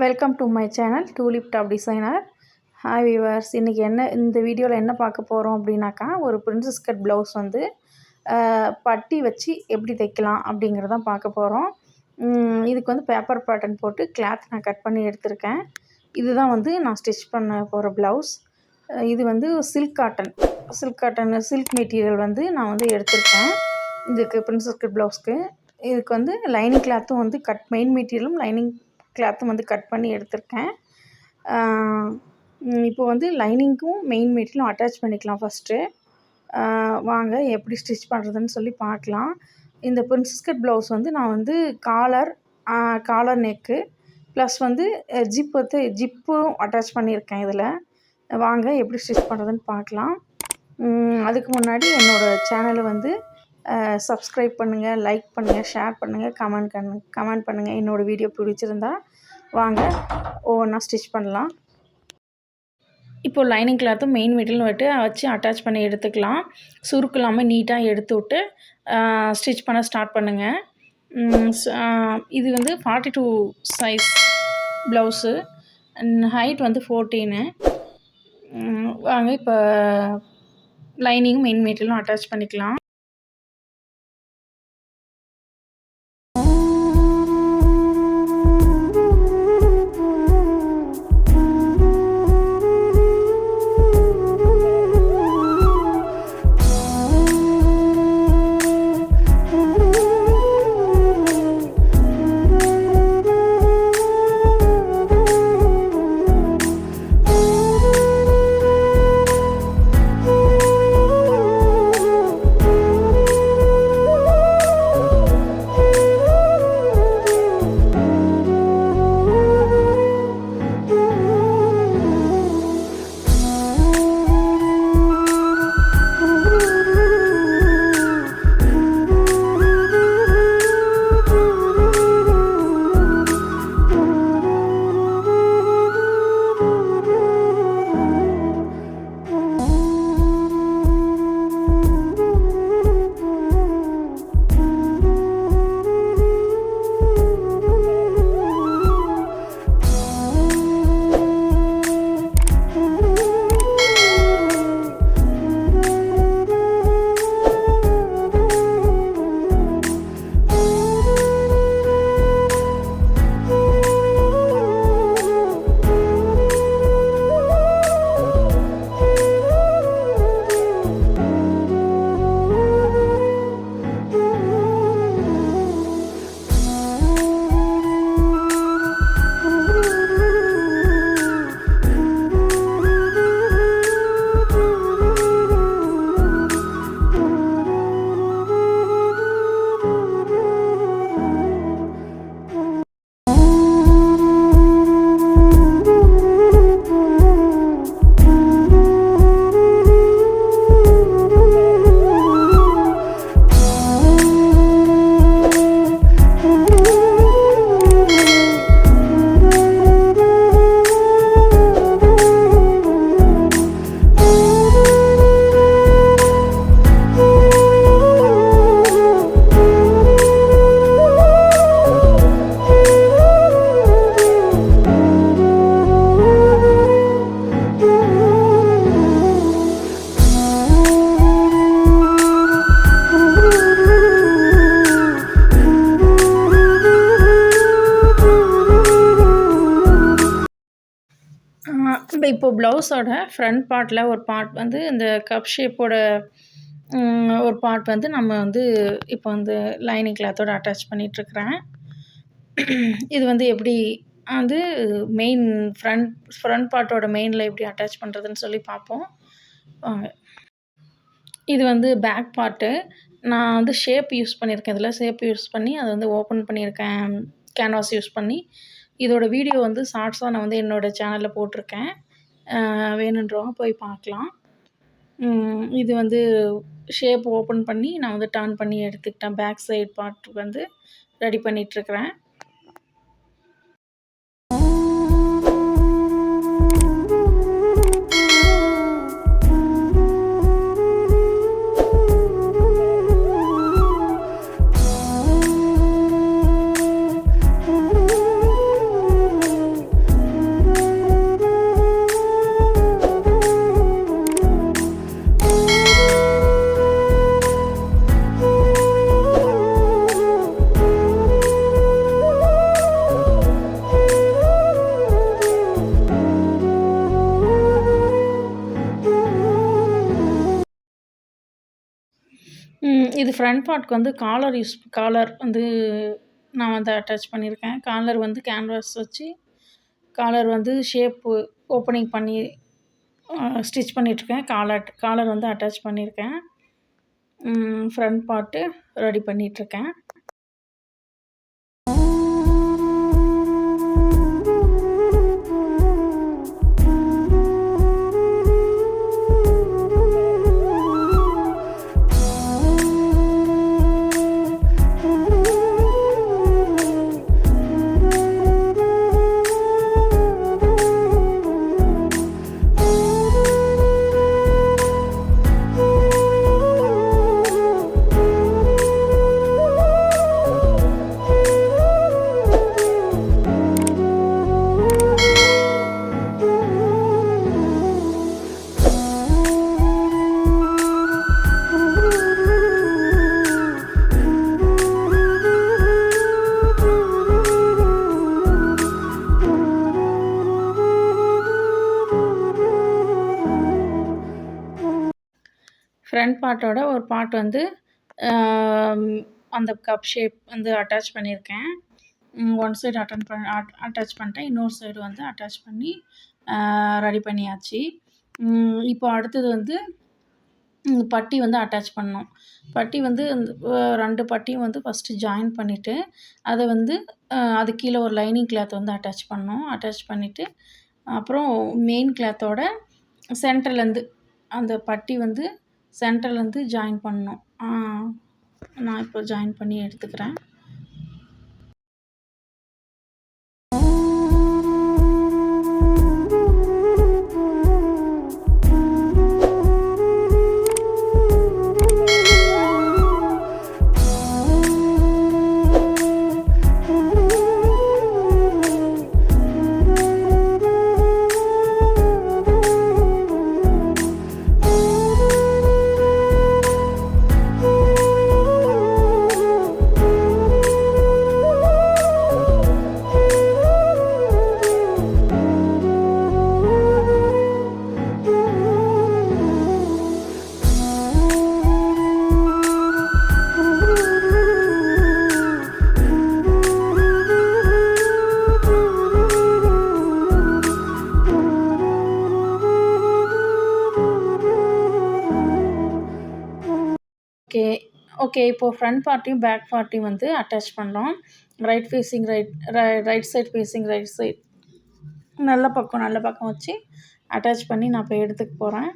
Welcome to my channel tulip top designer. Hi viewers, இன்றைக்கி இந்த வீடியோவில் என்ன பார்க்க போகிறோம் அப்படின்னாக்கா, ஒரு பிரின்சஸ் கட் ப்ளவுஸ் வந்து பட்டி வச்சு எப்படி தைக்கலாம் அப்படிங்கிறதான் பார்க்க போகிறோம். இதுக்கு வந்து பேப்பர் பேட்டர்ன் போட்டு கிளாத் நான் கட் பண்ணி எடுத்திருக்கேன். இதுதான் வந்து நான் ஸ்டிச் பண்ண போகிற ப்ளவுஸ். இது வந்து சில்க் மெட்டீரியல் வந்து நான் வந்து எடுத்திருக்கேன். இதுக்கு பிரின்சஸ் கட் ப்ளவுஸ்க்கு இதுக்கு வந்து லைனிங் கிளாத்தும் வந்து மெயின் மெட்டீரியலும் லைனிங் கிளாத்தும் வந்து கட் பண்ணி எடுத்திருக்கேன். இப்போ வந்து லைனிங்க்கும் மெயின் மெட்டீரியலும் அட்டாச் பண்ணிக்கலாம். ஃபஸ்ட்டு வாங்க எப்படி ஸ்டிச் பண்ணுறதுன்னு சொல்லி பார்க்கலாம். இந்த பிரின்சஸ் கட் ப்ளவுஸ் வந்து நான் வந்து காலர் நெக்கு ப்ளஸ் வந்து ஜிப்பும் அட்டாச் பண்ணியிருக்கேன். இதில் வாங்க எப்படி ஸ்டிச் பண்ணுறதுன்னு பார்க்கலாம். அதுக்கு முன்னாடி என்னோடய சேனலை வந்து சப்ஸ்கிரைப் பண்ணுங்கள், லைக் பண்ணுங்கள், ஷேர் பண்ணுங்கள், கமெண்ட் பண்ணுங்கள். என்னோடய வீடியோ பிடிச்சிருந்தா வாங்க ஒவ்வொன்றா ஸ்டிச் பண்ணலாம். இப்போது லைனிங் கிளாத்தும் மெயின் மெட்டீரியலும் வச்சு அட்டாச் பண்ணி எடுத்துக்கலாம். சுருக்கு இல்லாமல் நீட்டாக எடுத்து விட்டு ஸ்டிச் பண்ண ஸ்டார்ட் பண்ணுங்கள். இது வந்து 42 சைஸ் ப்ளவுஸு, ஹைட் வந்து 14. வாங்க இப்போ லைனிங்கும் மெயின் மெட்டீரியலும் அட்டாச் பண்ணிக்கலாம். இப்போது ப்ளவுஸோட ஃப்ரண்ட் பார்ட்டில் ஒரு பார்ட் வந்து இந்த கப் ஷேப்போட ஒரு பார்ட் வந்து நம்ம வந்து இப்போ வந்து லைனிங் கிளாத்தோடு அட்டாச் பண்ணிகிட்ருக்குறேன். இது வந்து எப்படி வந்து ஃப்ரண்ட் பார்ட்டோட மெயினில் எப்படி அட்டாச் பண்ணுறதுன்னு சொல்லி பார்ப்போம். இது வந்து பேக் பார்ட்டு. நான் வந்து ஷேப் யூஸ் பண்ணியிருக்கேன். இதில் ஷேப் யூஸ் பண்ணி அதை வந்து ஓப்பன் பண்ணியிருக்கேன் கேன்வாஸ் யூஸ் பண்ணி. இதோட வீடியோ வந்து ஷார்ட்ஸாக நான் வந்து என்னோடய சேனலில் போட்டிருக்கேன். வேணுன்றவங்க போய் பார்க்கலாம். இது வந்து ஷேப் ஓப்பன் பண்ணி நான் வந்து டர்ன் பண்ணி எடுத்துக்கிட்டேன். பேக் சைடு பார்ட் வந்து ரெடி பண்ணிகிட்ருக்கிறேன். இது ஃப்ரண்ட் பார்ட்க்கு வந்து காலர் வந்து நான் வந்து அட்டாச் பண்ணியிருக்கேன். காலர் வந்து கேன்வாஸ் வச்சு காலர் வந்து ஷேப்பு ஓப்பனிங் பண்ணி ஸ்டிச் பண்ணிகிட்ருக்கேன். காலர் வந்து அட்டாச் பண்ணியிருக்கேன். ஃப்ரண்ட் பார்ட்டு ரெடி பண்ணிகிட்ருக்கேன். ஃப்ரண்ட் பார்ட்டோட ஒரு பார்ட் வந்து அந்த கப் ஷேப் வந்து அட்டாச் பண்ணியிருக்கேன். ஒன் சைடு அட்டாச் பண்ணிட்டேன். இன்னொரு சைடு வந்து அட்டாச் பண்ணி ரெடி பண்ணியாச்சு. இப்போ அடுத்தது வந்து பட்டி வந்து அட்டாச் பண்ணணும். பட்டி வந்து 2 பட்டியும் வந்து ஃபஸ்ட்டு ஜாயின் பண்ணிவிட்டு அதை வந்து அது கீழே ஒரு லைனிங் கிளாத் வந்து அட்டாச் பண்ணணும். அட்டாச் பண்ணிவிட்டு அப்புறம் மெயின் கிளாத்தோட சென்டர்லேருந்து அந்த பட்டி வந்து சென்டர்லேருந்து ஜாயின் பண்ணணும். நான் இப்போ ஜாயின் பண்ணி எடுத்துக்கிறேன். ஓகே இப்போது ஃப்ரண்ட் பார்ட்டையும் பேக் பார்ட்டையும் வந்து அட்டாச் பண்ணோம். Right side facing right side நல்ல பக்கம் வச்சு அட்டாச் பண்ணி நான் இப்போ எடுத்துக்க போகிறேன்.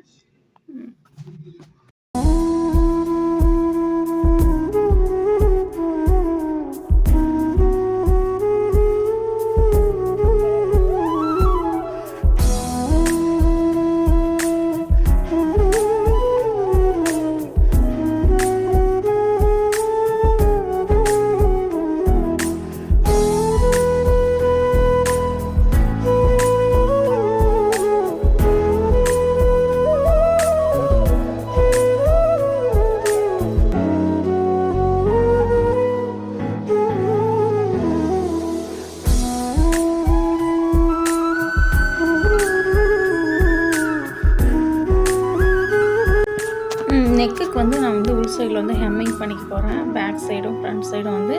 நெக்குக்கு வந்து நான் வந்து உள் சைடில் வந்து ஹெம்மிங் பண்ணிக்க போகிறேன். பேக் சைடும் ஃப்ரண்ட் சைடும் வந்து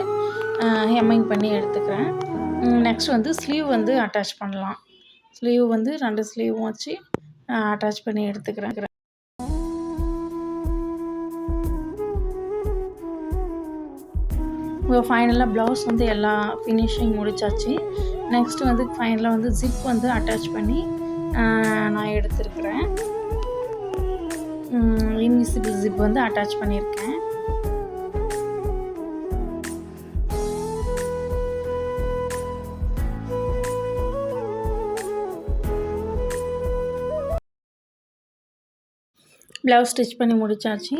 ஹெம்மிங் பண்ணி எடுத்துக்கிறேன். நெக்ஸ்ட் வந்து ஸ்லீவ் வந்து அட்டாச் பண்ணலாம். ஸ்லீவ் வந்து 2 ஸ்லீவும் வச்சு அட்டாச் பண்ணி எடுத்துக்கிறேன். ஃபைனலாக ப்ளவுஸ் வந்து எல்லா ஃபினிஷிங் முடிச்சாச்சு. நெக்ஸ்ட்டு வந்து ஃபைனலாக வந்து ஜிப் வந்து அட்டாச் பண்ணி நான் எடுத்துருக்கிறேன். இன்விசிபிள் ஜிப் வந்து அட்டாச் பண்ணியிருக்கேன். ப்ளவுஸ் ஸ்டிச் பண்ணி முடிச்சாச்சு.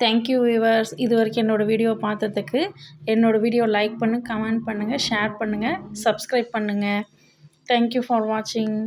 Thank you viewers. இது வரைக்கும் என்னோடய வீடியோ பார்த்ததுக்கு. என்னோடய வீடியோ லைக் பண்ணுங்கள், கமெண்ட் பண்ணுங்கள், ஷேர் பண்ணுங்கள், சப்ஸ்கிரைப் பண்ணுங்கள். தேங்க்யூ ஃபார் வாட்சிங்.